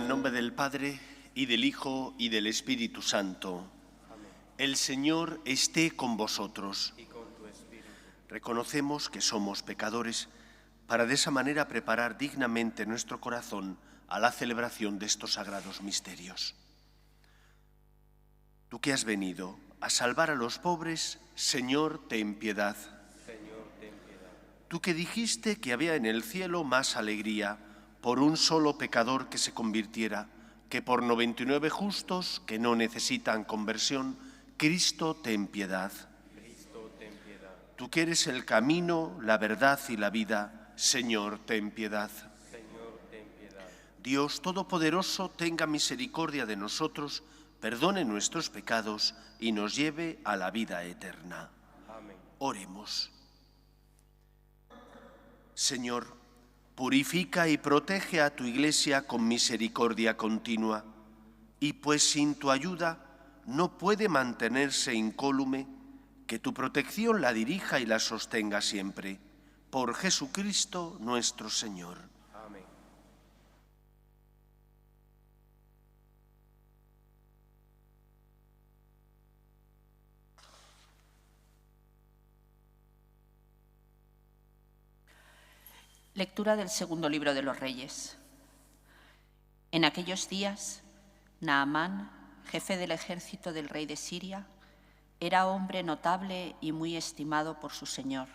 el nombre del Padre, y del Hijo, y del Espíritu Santo. Amén. El Señor esté con vosotros. Y con tu espíritu. Reconocemos que somos pecadores para de esa manera preparar dignamente nuestro corazón a la celebración de estos sagrados misterios. Tú que has venido a salvar a los pobres, Señor, ten piedad. Señor, ten piedad. Tú que dijiste que había en el cielo más alegría por un solo pecador que se convirtiera, que por 99 justos que no necesitan conversión, Cristo, ten piedad. Cristo, ten piedad. Tú que eres el camino, la verdad y la vida, Señor, ten piedad. Señor, ten piedad. Dios Todopoderoso, tenga misericordia de nosotros, perdone nuestros pecados y nos lleve a la vida eterna. Amén. Oremos. Señor, purifica y protege a tu Iglesia con misericordia continua, y pues sin tu ayuda no puede mantenerse incólume, que tu protección la dirija y la sostenga siempre. Por Jesucristo nuestro Señor. Amén. Lectura del segundo libro de los Reyes. En aquellos días, Naamán, jefe del ejército del rey de Siria, era hombre notable y muy estimado por su señor,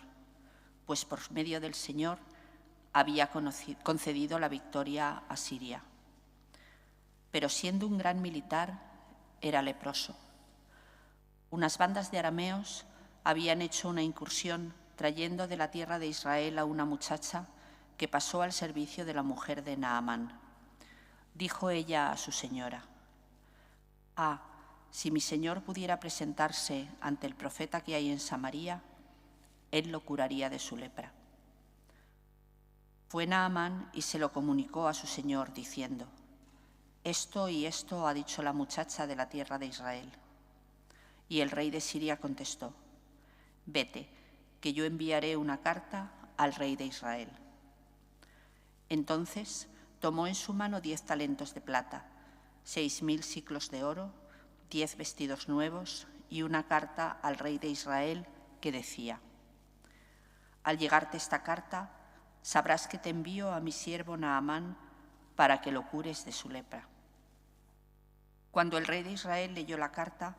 pues por medio del Señor había concedido la victoria a Siria. Pero siendo un gran militar, era leproso. Unas bandas de arameos habían hecho una incursión trayendo de la tierra de Israel a una muchacha que pasó al servicio de la mujer de Naamán. Dijo ella a su señora: «Ah, si mi señor pudiera presentarse ante el profeta que hay en Samaria, él lo curaría de su lepra». Fue Naamán y se lo comunicó a su señor, diciendo: «Esto y esto ha dicho la muchacha de la tierra de Israel». Y el rey de Siria contestó: «Vete, que yo enviaré una carta al rey de Israel». Entonces tomó en su mano 10 talentos de plata, 6.000 siclos de oro, 10 vestidos nuevos y una carta al rey de Israel que decía: «Al llegarte esta carta, sabrás que te envío a mi siervo Naamán para que lo cures de su lepra». Cuando el rey de Israel leyó la carta,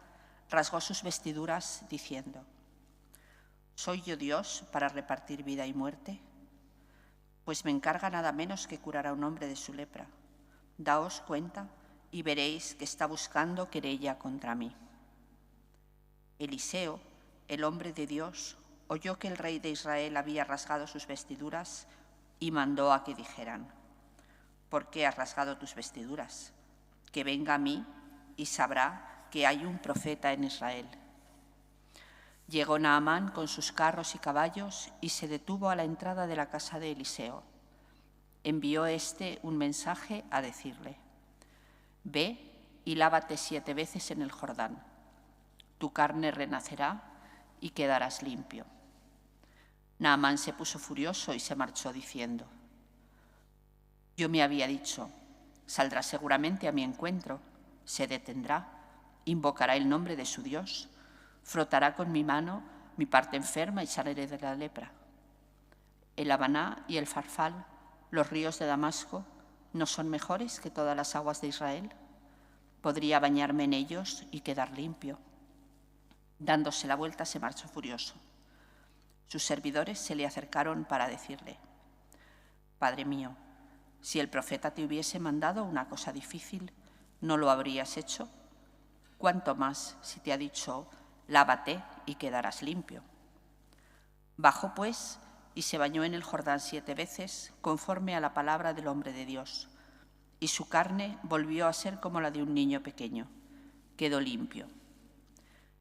rasgó sus vestiduras, diciendo: «¿Soy yo Dios para repartir vida y muerte? Pues me encarga nada menos que curar a un hombre de su lepra. Daos cuenta y veréis que está buscando querella contra mí». Eliseo, el hombre de Dios, oyó que el rey de Israel había rasgado sus vestiduras y mandó a que dijeran: «¿Por qué has rasgado tus vestiduras? Que venga a mí y sabrá que hay un profeta en Israel». Llegó Naamán con sus carros y caballos y se detuvo a la entrada de la casa de Eliseo. Envió éste un mensaje a decirle: «Ve y lávate 7 veces en el Jordán. Tu carne renacerá y quedarás limpio». Naamán se puso furioso y se marchó diciendo: «Yo me había dicho, saldrá seguramente a mi encuentro, se detendrá, invocará el nombre de su Dios, frotará con mi mano mi parte enferma y sanaré de la lepra. El Habaná y el Farfal, los ríos de Damasco, ¿no son mejores que todas las aguas de Israel? Podría bañarme en ellos y quedar limpio». Dándose la vuelta, se marchó furioso. Sus servidores se le acercaron para decirle: «Padre mío, si el profeta te hubiese mandado una cosa difícil, ¿no lo habrías hecho? Cuánto más si te ha dicho: lávate y quedarás limpio». Bajó, pues, y se bañó en el Jordán 7 veces, conforme a la palabra del hombre de Dios, y su carne volvió a ser como la de un niño pequeño. Quedó limpio.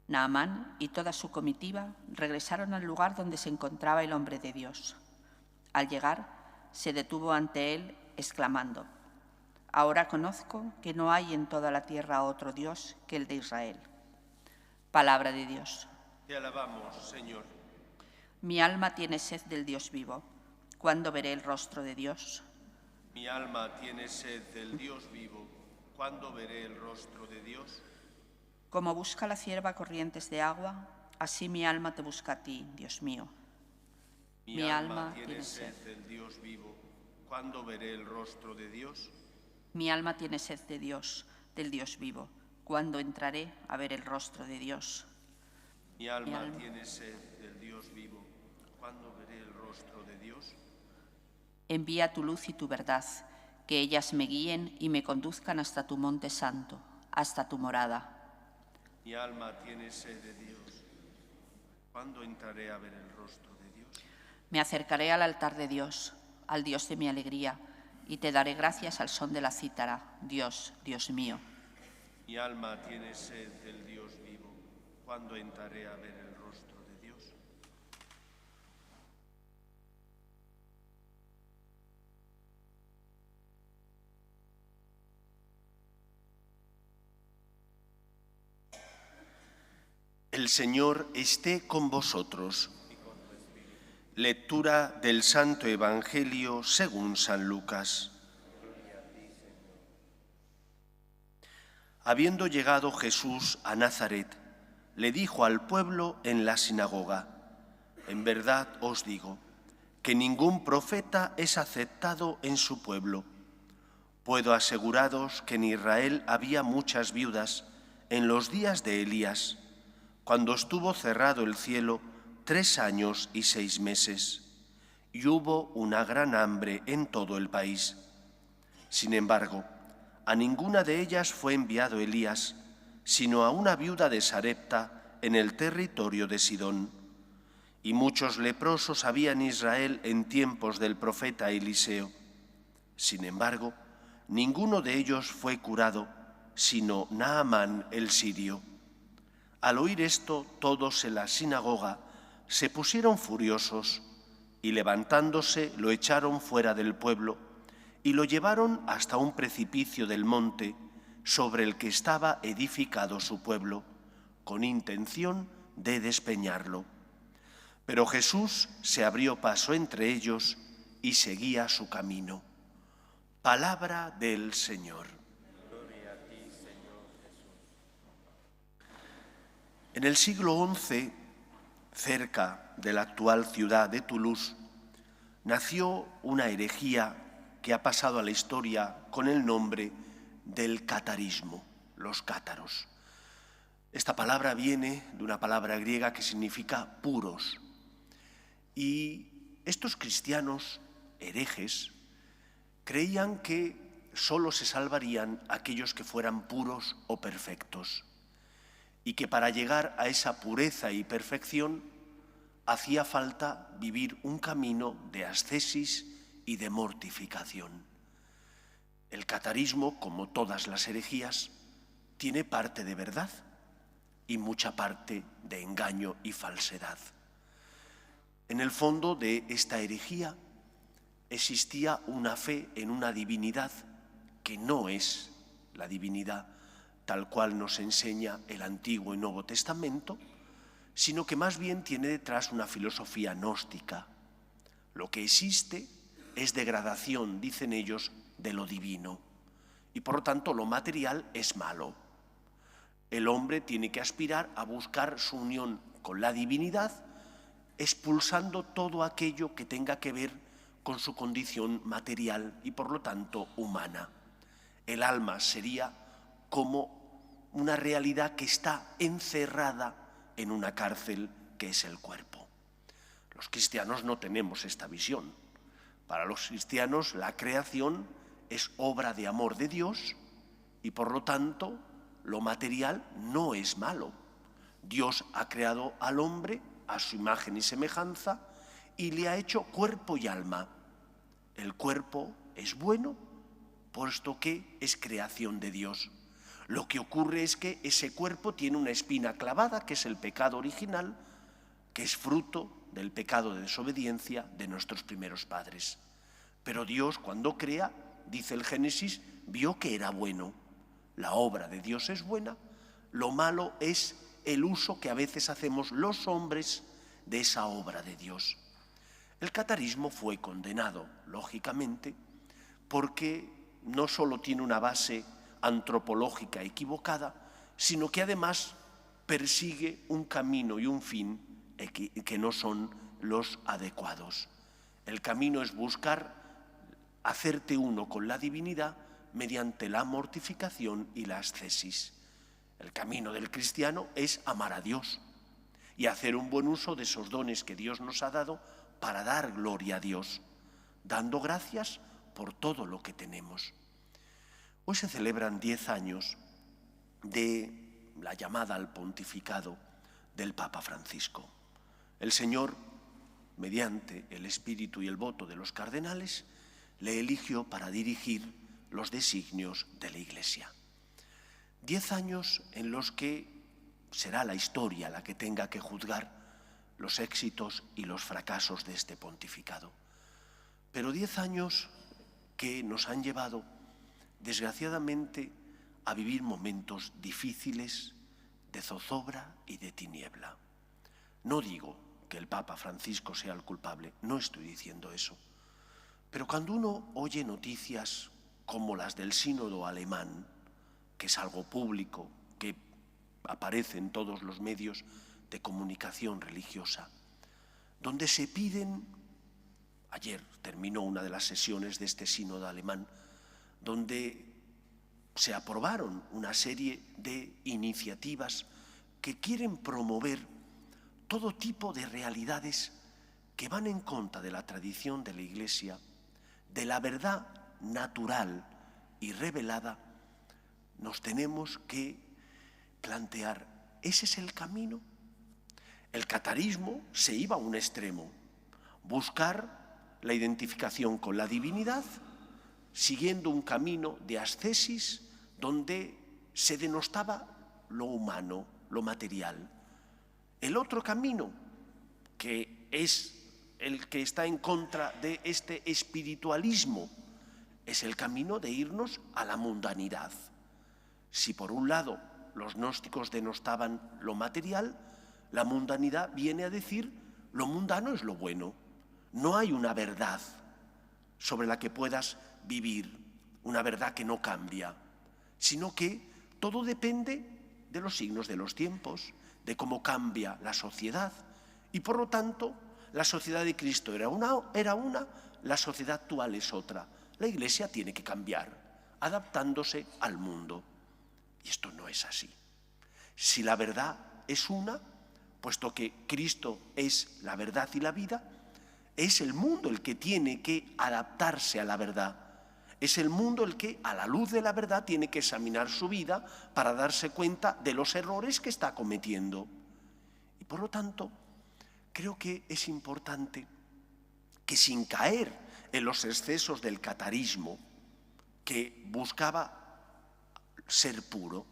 Naamán y toda su comitiva regresaron al lugar donde se encontraba el hombre de Dios. Al llegar, se detuvo ante él, exclamando: «Ahora conozco que no hay en toda la tierra otro Dios que el de Israel». Palabra de Dios. Te alabamos, Señor. Mi alma tiene sed del Dios vivo. ¿Cuándo veré el rostro de Dios? Mi alma tiene sed del Dios vivo. ¿Cuándo veré el rostro de Dios? Como busca la cierva corrientes de agua, así mi alma te busca a ti, Dios mío. Mi alma tiene sed del Dios vivo. ¿Cuándo veré el rostro de Dios? Mi alma tiene sed de Dios, del Dios vivo. ¿Cuándo entraré a ver el rostro de Dios? Mi alma tiene sed del Dios vivo. ¿Cuándo veré el rostro de Dios? Envía tu luz y tu verdad, que ellas me guíen y me conduzcan hasta tu monte santo, hasta tu morada. Mi alma tiene sed de Dios. ¿Cuándo entraré a ver el rostro de Dios? Me acercaré al altar de Dios, al Dios de mi alegría, y te daré gracias al son de la cítara, Dios, Dios mío. Mi alma tiene sed del Dios vivo. ¿Cuándo entraré a ver el rostro de Dios? El Señor esté con vosotros. Lectura del Santo Evangelio según San Lucas. Habiendo llegado Jesús a Nazaret, le dijo al pueblo en la sinagoga: en verdad os digo que ningún profeta es aceptado en su pueblo. Puedo aseguraros que en Israel había muchas viudas en los días de Elías, cuando estuvo cerrado el cielo 3 años y 6 meses, y hubo una gran hambre en todo el país. Sin embargo, a ninguna de ellas fue enviado Elías, sino a una viuda de Sarepta en el territorio de Sidón. Y muchos leprosos había en Israel en tiempos del profeta Eliseo. Sin embargo, ninguno de ellos fue curado, sino Naamán el sirio. Al oír esto, todos en la sinagoga se pusieron furiosos y levantándose lo echaron fuera del pueblo y lo llevaron hasta un precipicio del monte sobre el que estaba edificado su pueblo, con intención de despeñarlo. Pero Jesús se abrió paso entre ellos y seguía su camino. Palabra del Señor. Gloria a ti, Señor Jesús. En el siglo XI, cerca de la actual ciudad de Toulouse, nació una herejía que ha pasado a la historia con el nombre del catarismo, los cátaros. Esta palabra viene de una palabra griega que significa puros. Y estos cristianos herejes creían que solo se salvarían aquellos que fueran puros o perfectos, y que para llegar a esa pureza y perfección hacía falta vivir un camino de ascesis y de mortificación. El catarismo, como todas las herejías, tiene parte de verdad y mucha parte de engaño y falsedad. En el fondo de esta herejía existía una fe en una divinidad que no es la divinidad tal cual nos enseña el Antiguo y Nuevo Testamento, sino que más bien tiene detrás una filosofía gnóstica. Lo que existe es degradación, dicen ellos, de lo divino, y por lo tanto lo material es malo. El hombre tiene que aspirar a buscar su unión con la divinidad, expulsando todo aquello que tenga que ver con su condición material y por lo tanto humana. El alma sería como una realidad que está encerrada en una cárcel que es el cuerpo. Los cristianos no tenemos esta visión. Para los cristianos la creación es obra de amor de Dios y por lo tanto lo material no es malo. Dios ha creado al hombre a su imagen y semejanza y le ha hecho cuerpo y alma. El cuerpo es bueno, puesto que es creación de Dios. Lo que ocurre es que ese cuerpo tiene una espina clavada, que es el pecado original, que es fruto del pecado de desobediencia de nuestros primeros padres. Pero Dios, cuando crea, dice el Génesis, vio que era bueno. La obra de Dios es buena, lo malo es el uso que a veces hacemos los hombres de esa obra de Dios. El catarismo fue condenado, lógicamente, porque no solo tiene una base antropológica equivocada, sino que además persigue un camino y un fin que no son los adecuados. El camino es buscar hacerte uno con la divinidad mediante la mortificación y la ascesis. El camino del cristiano es amar a Dios y hacer un buen uso de esos dones que Dios nos ha dado para dar gloria a Dios, dando gracias por todo lo que tenemos. Hoy se celebran 10 años de la llamada al pontificado del Papa Francisco. El Señor, mediante el espíritu y el voto de los cardenales, le eligió para dirigir los designios de la Iglesia. 10 años en los que será la historia la que tenga que juzgar los éxitos y los fracasos de este pontificado. Pero 10 años que nos han llevado, desgraciadamente, a vivir momentos difíciles de zozobra y de tiniebla. No digo que el Papa Francisco sea el culpable, no estoy diciendo eso. Pero cuando uno oye noticias como las del sínodo alemán, que es algo público, que aparece en todos los medios de comunicación religiosa, donde se piden, ayer terminó una de las sesiones de este sínodo alemán, donde se aprobaron una serie de iniciativas que quieren promover todo tipo de realidades que van en contra de la tradición de la Iglesia, de la verdad natural y revelada. Nos tenemos que plantear, ¿ese es el camino? El catarismo se iba a un extremo, buscar la identificación con la divinidad, siguiendo un camino de ascesis donde se denostaba lo humano, lo material. El otro camino, que es el que está en contra de este espiritualismo, es el camino de irnos a la mundanidad. Si por un lado los gnósticos denostaban lo material, la mundanidad viene a decir lo mundano es lo bueno. No hay una verdad sobre la que puedas vivir, una verdad que no cambia, sino que todo depende de los signos de los tiempos, de cómo cambia la sociedad. Y por lo tanto, la sociedad de Cristo era una, la sociedad actual es otra. La Iglesia tiene que cambiar, adaptándose al mundo. Y esto no es así. Si la verdad es una, puesto que Cristo es la verdad y la vida, es el mundo el que tiene que adaptarse a la verdad. Es el mundo el que, a la luz de la verdad, tiene que examinar su vida para darse cuenta de los errores que está cometiendo. Y por lo tanto, creo que es importante que, sin caer en los excesos del catarismo, que buscaba ser puro,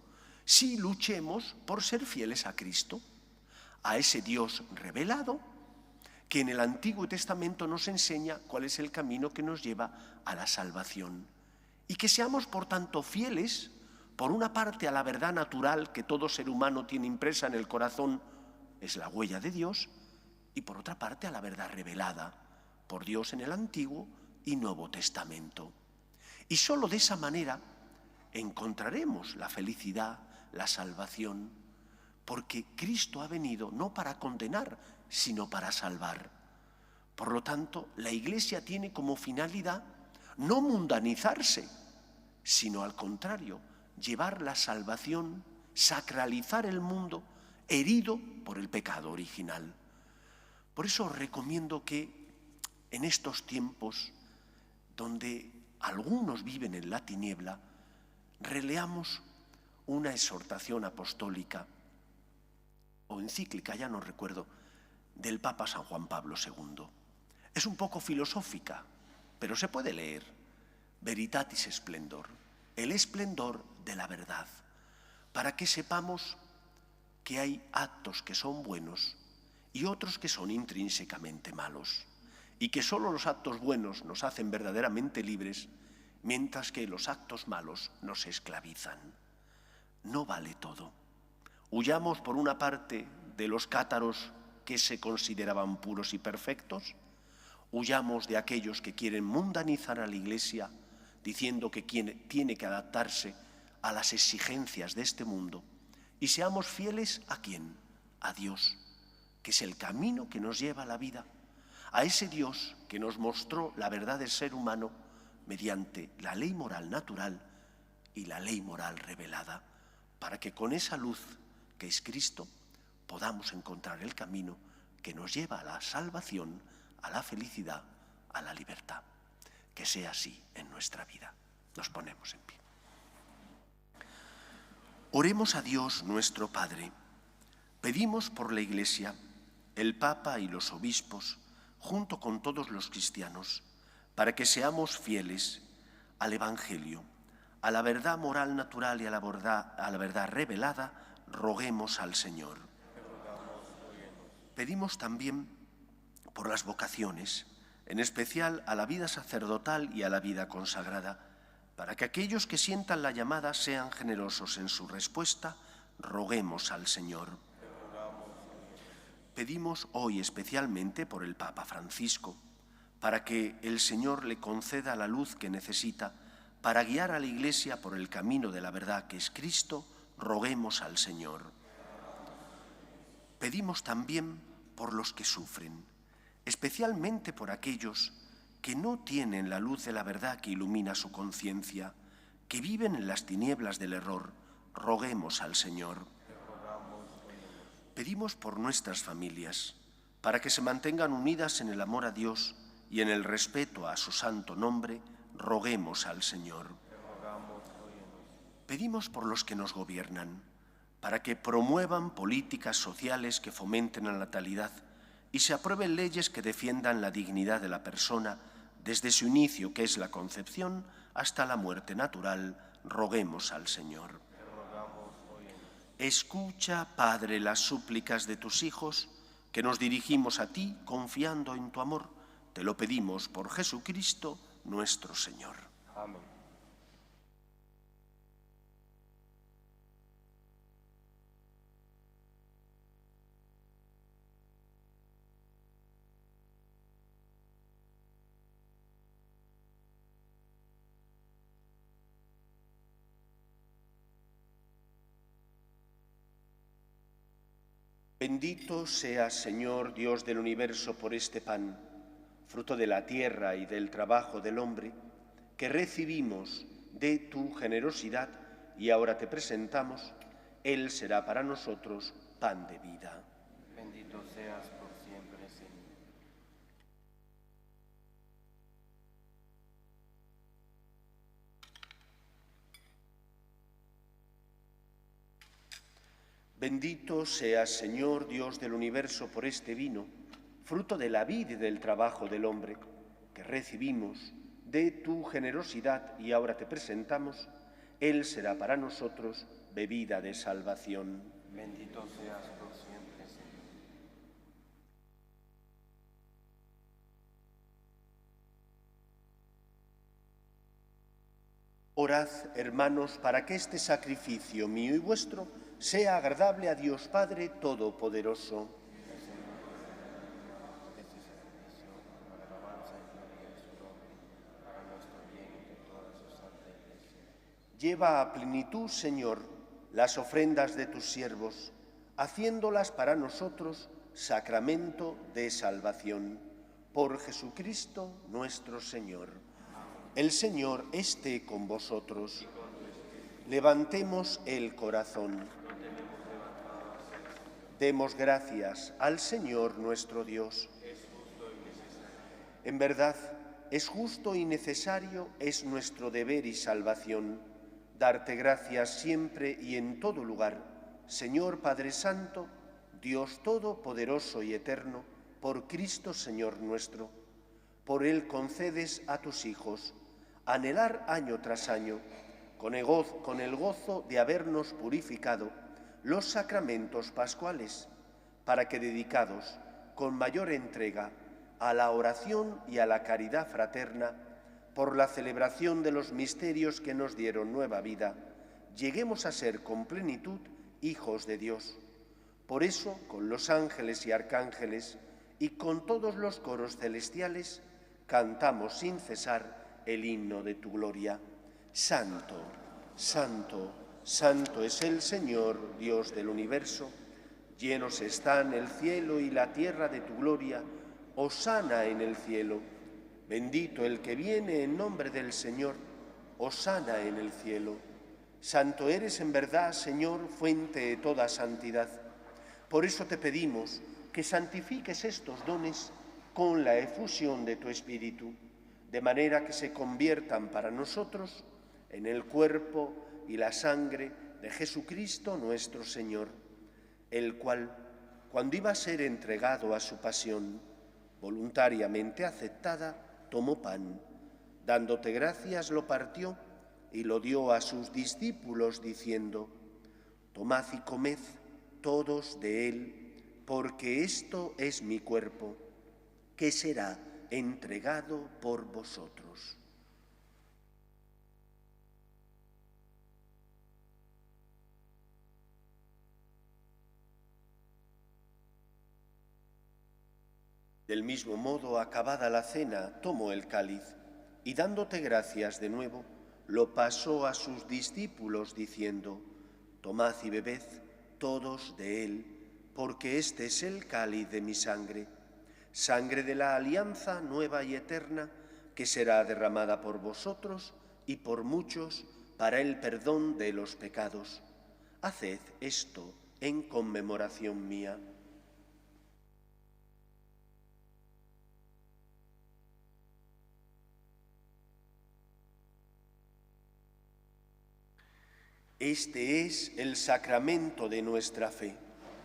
sí luchemos por ser fieles a Cristo, a ese Dios revelado, que en el Antiguo Testamento nos enseña cuál es el camino que nos lleva a la salvación. Y que seamos, por tanto, fieles, por una parte, a la verdad natural que todo ser humano tiene impresa en el corazón, es la huella de Dios, y por otra parte, a la verdad revelada por Dios en el Antiguo y Nuevo Testamento. Y solo de esa manera encontraremos la felicidad, la salvación, porque Cristo ha venido no para condenar, sino para salvar. Por lo tanto, la Iglesia tiene como finalidad no mundanizarse, sino al contrario, llevar la salvación, sacralizar el mundo herido por el pecado original. Por eso os recomiendo que en estos tiempos donde algunos viven en la tiniebla, releamos una exhortación apostólica o encíclica, ya no recuerdo, del Papa San Juan Pablo II. Es un poco filosófica, pero se puede leer. Veritatis Splendor, el esplendor de la verdad, para que sepamos que hay actos que son buenos y otros que son intrínsecamente malos, y que solo los actos buenos nos hacen verdaderamente libres, mientras que los actos malos nos esclavizan. No vale todo. Huyamos, por una parte, de los cátaros que se consideraban puros y perfectos, huyamos de aquellos que quieren mundanizar a la Iglesia, diciendo que tiene que adaptarse a las exigencias de este mundo, y seamos fieles ¿a quién? A Dios, que es el camino que nos lleva a la vida, a ese Dios que nos mostró la verdad del ser humano mediante la ley moral natural y la ley moral revelada, para que con esa luz que es Cristo podamos encontrar el camino que nos lleva a la salvación, a la felicidad, a la libertad. Que sea así en nuestra vida. Nos ponemos en pie. Oremos a Dios nuestro Padre. Pedimos por la Iglesia, el Papa y los obispos, junto con todos los cristianos, para que seamos fieles al Evangelio, a la verdad moral natural y a la verdad revelada. Roguemos al Señor. Pedimos también por las vocaciones, en especial a la vida sacerdotal y a la vida consagrada, para que aquellos que sientan la llamada sean generosos en su respuesta. Roguemos al Señor. Pedimos hoy especialmente por el Papa Francisco, para que el Señor le conceda la luz que necesita para guiar a la Iglesia por el camino de la verdad que es Cristo. Roguemos al Señor. Pedimos también por los que sufren, especialmente por aquellos que no tienen la luz de la verdad que ilumina su conciencia, que viven en las tinieblas del error. Roguemos al Señor. Pedimos por nuestras familias, para que se mantengan unidas en el amor a Dios y en el respeto a su santo nombre. Roguemos al Señor. Pedimos por los que nos gobiernan, para que promuevan políticas sociales que fomenten la natalidad y se aprueben leyes que defiendan la dignidad de la persona desde su inicio, que es la concepción, hasta la muerte natural. Roguemos al Señor. Escucha, Padre, las súplicas de tus hijos, que nos dirigimos a ti confiando en tu amor. Te lo pedimos por Jesucristo nuestro Señor. Amén. Bendito seas, Señor, Dios del universo, por este pan, fruto de la tierra y del trabajo del hombre, que recibimos de tu generosidad y ahora te presentamos. Él será para nosotros pan de vida. Bendito seas por siempre, Señor. Bendito seas, Señor, Dios del universo, por este vino, fruto de la vid y del trabajo del hombre, que recibimos de tu generosidad y ahora te presentamos. Él será para nosotros bebida de salvación. Bendito seas por siempre, Señor. Orad, hermanos, para que este sacrificio mío y vuestro sea agradable a Dios Padre Todopoderoso. Lleva a plenitud, Señor, las ofrendas de tus siervos, haciéndolas para nosotros sacramento de salvación. Por Jesucristo nuestro Señor. El Señor esté con vosotros. Levantemos el corazón. Demos gracias al Señor nuestro Dios. En verdad, es justo y necesario, es nuestro deber y salvación, darte gracias siempre y en todo lugar, Señor Padre Santo, Dios Todopoderoso y Eterno, por Cristo Señor nuestro. Por Él concedes a tus hijos anhelar año tras año, con el gozo de habernos purificado, los sacramentos pascuales, para que, dedicados con mayor entrega a la oración y a la caridad fraterna, por la celebración de los misterios que nos dieron nueva vida, lleguemos a ser con plenitud hijos de Dios. Por eso, con los ángeles y arcángeles y con todos los coros celestiales, cantamos sin cesar el himno de tu gloria. Santo, santo, santo es el Señor, Dios del universo. Llenos están el cielo y la tierra de tu gloria. Hosana en el cielo. Bendito el que viene en nombre del Señor. Hosana en el cielo. Santo eres en verdad, Señor, fuente de toda santidad. Por eso te pedimos que santifiques estos dones con la efusión de tu Espíritu, de manera que se conviertan para nosotros en el cuerpo y la sangre de Jesucristo nuestro Señor, el cual, cuando iba a ser entregado a su pasión, voluntariamente aceptada, tomó pan, dándote gracias lo partió y lo dio a sus discípulos diciendo: tomad y comed todos de él, porque esto es mi cuerpo, que será entregado por vosotros. Del mismo modo, acabada la cena, tomó el cáliz y dándote gracias de nuevo, lo pasó a sus discípulos diciendo: tomad y bebed todos de él, porque este es el cáliz de mi sangre, sangre de la alianza nueva y eterna, que será derramada por vosotros y por muchos para el perdón de los pecados. Haced esto en conmemoración mía. Este es el sacramento de nuestra fe.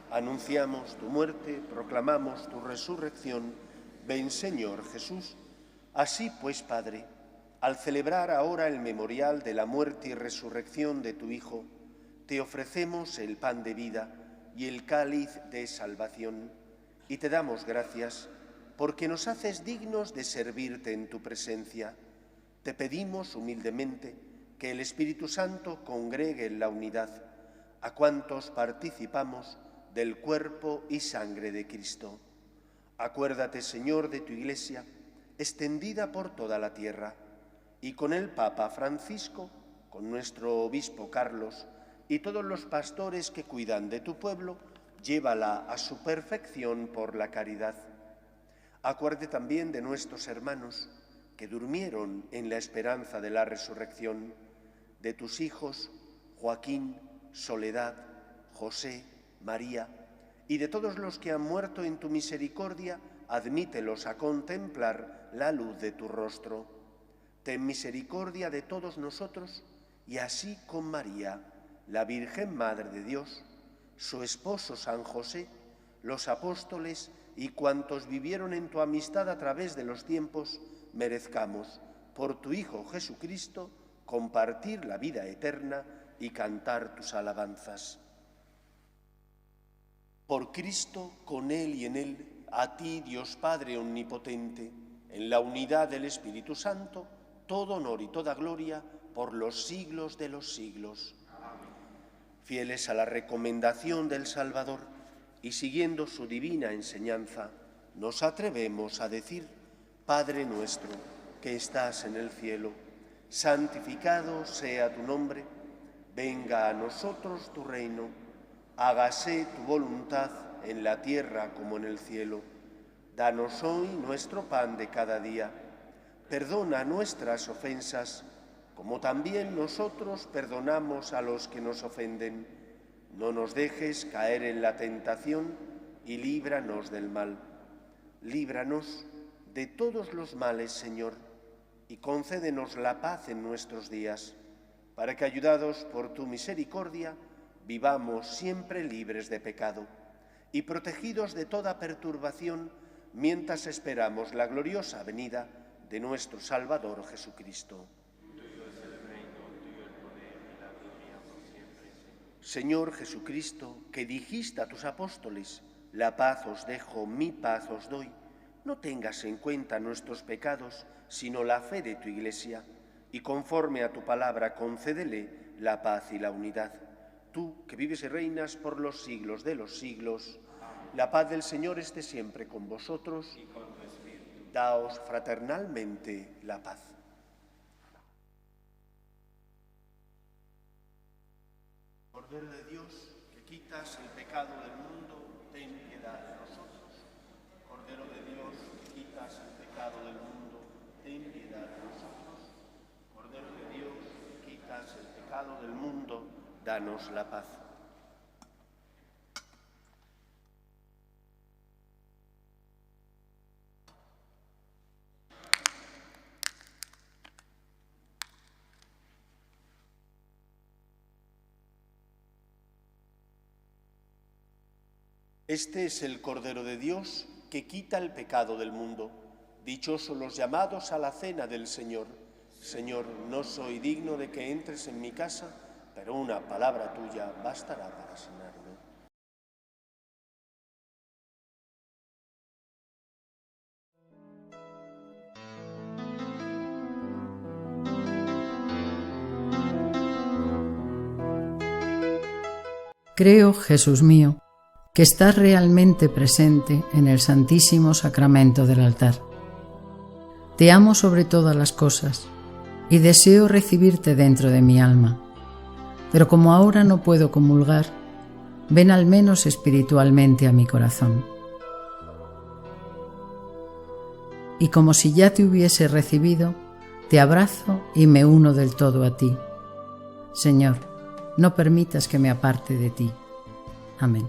Anunciamos tu muerte, proclamamos tu resurrección. Ven, Señor Jesús. Así pues, Padre, al celebrar ahora el memorial de la muerte y resurrección de tu Hijo, te ofrecemos el pan de vida y el cáliz de salvación, y te damos gracias porque nos haces dignos de servirte en tu presencia. Te pedimos humildemente que el Espíritu Santo congregue en la unidad a cuantos participamos del cuerpo y sangre de Cristo. Acuérdate, Señor, de tu Iglesia, extendida por toda la tierra, y con el Papa Francisco, con nuestro obispo Carlos y todos los pastores que cuidan de tu pueblo, llévala a su perfección por la caridad. Acuérdate también de nuestros hermanos que durmieron en la esperanza de la resurrección, de tus hijos Joaquín, Soledad, José, María, y de todos los que han muerto en tu misericordia, admítelos a contemplar la luz de tu rostro. Ten misericordia de todos nosotros, y así con María, la Virgen Madre de Dios, su esposo San José, los apóstoles y cuantos vivieron en tu amistad a través de los tiempos, merezcamos, por tu Hijo Jesucristo, compartir la vida eterna y cantar tus alabanzas. Por Cristo, con Él y en Él, a ti, Dios Padre omnipotente, en la unidad del Espíritu Santo, todo honor y toda gloria por los siglos de los siglos. Amén. Fieles a la recomendación del Salvador y siguiendo su divina enseñanza, nos atrevemos a decir: Padre nuestro, que estás en el cielo, santificado sea tu nombre, venga a nosotros tu reino, hágase tu voluntad en la tierra como en el cielo. Danos hoy nuestro pan de cada día. Perdona nuestras ofensas, como también nosotros perdonamos a los que nos ofenden. No nos dejes caer en la tentación y líbranos del mal. Líbranos de todos los males, Señor, y concédenos la paz en nuestros días, para que, ayudados por tu misericordia, vivamos siempre libres de pecado y protegidos de toda perturbación, mientras esperamos la gloriosa venida de nuestro Salvador Jesucristo. Tuyo es el reino, tuyo el poder y la gloria por siempre, Señor. Señor Jesucristo, que dijiste a tus apóstoles: la paz os dejo, mi paz os doy, no tengas en cuenta nuestros pecados, sino la fe de tu Iglesia, y conforme a tu palabra concédele la paz y la unidad. Tú, que vives y reinas por los siglos de los siglos, la paz del Señor esté siempre con vosotros. Y con tu espíritu. Daos fraternalmente la paz. Cordero de Dios, que quitas el pecado del mundo, ten piedad de nosotros. Cordero de Dios, que quitas el pecado del mundo, ten piedad de nosotros. Cordero de Dios, que quitas el pecado del mundo, danos la paz. Este es el Cordero de Dios que quita el pecado del mundo. Dichosos los llamados a la cena del Señor. Señor, no soy digno de que entres en mi casa, pero una palabra tuya bastará para sanarme. Creo, Jesús mío, que estás realmente presente en el Santísimo Sacramento del altar. Te amo sobre todas las cosas y deseo recibirte dentro de mi alma, pero como ahora no puedo comulgar, ven al menos espiritualmente a mi corazón. Y como si ya te hubiese recibido, te abrazo y me uno del todo a ti. Señor, no permitas que me aparte de ti. Amén.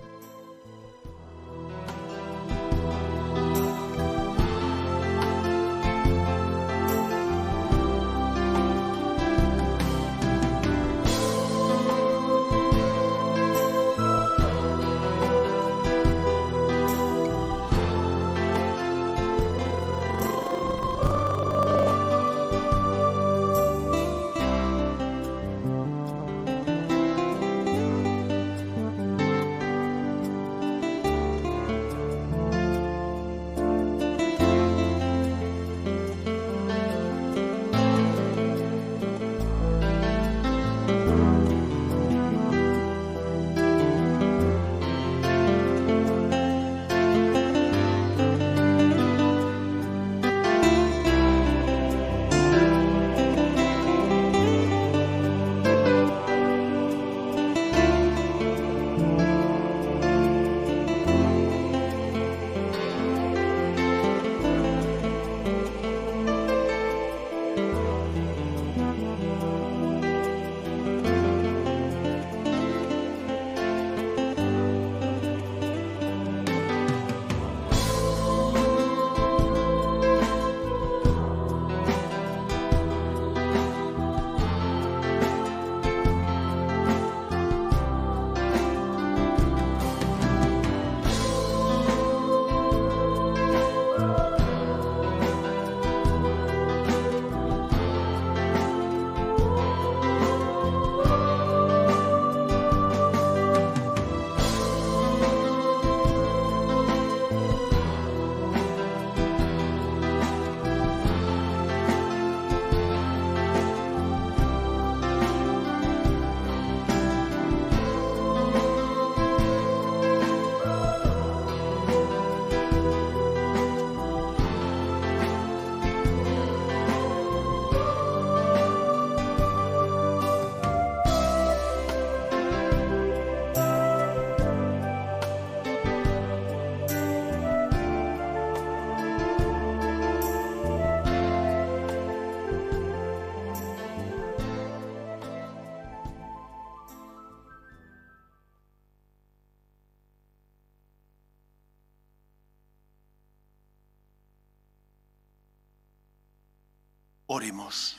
Oremos.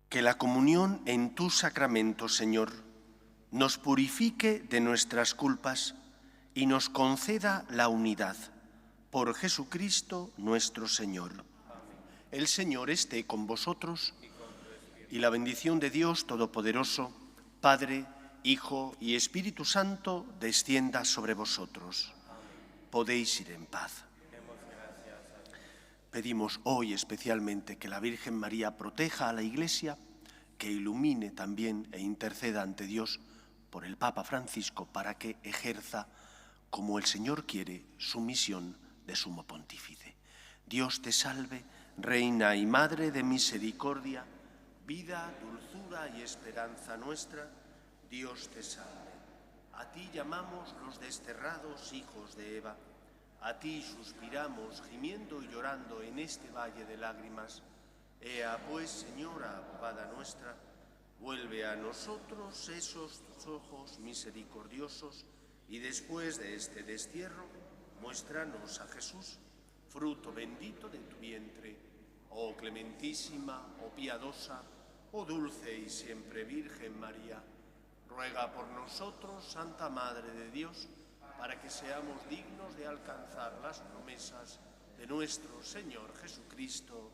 Que la comunión en tu sacramento, Señor, nos purifique de nuestras culpas y nos conceda la unidad. Por Jesucristo nuestro Señor. El Señor esté con vosotros y la bendición de Dios Todopoderoso, Padre, Hijo y Espíritu Santo, descienda sobre vosotros. Podéis ir en paz. Pedimos hoy especialmente que la Virgen María proteja a la Iglesia, que ilumine también e interceda ante Dios por el Papa Francisco para que ejerza, como el Señor quiere, su misión de sumo pontífice. Dios te salve, Reina y Madre de misericordia, vida, dulzura y esperanza nuestra, Dios te salve. A ti llamamos los desterrados hijos de Eva, a ti suspiramos gimiendo y llorando en este valle de lágrimas. Ea pues, Señora, abogada nuestra, vuelve a nosotros esos tus ojos misericordiosos y después de este destierro, muéstranos a Jesús, fruto bendito de tu vientre, oh clementísima, oh piadosa, oh dulce y siempre Virgen María. Ruega por nosotros, Santa Madre de Dios, para que seamos dignos de alcanzar las promesas de nuestro Señor Jesucristo.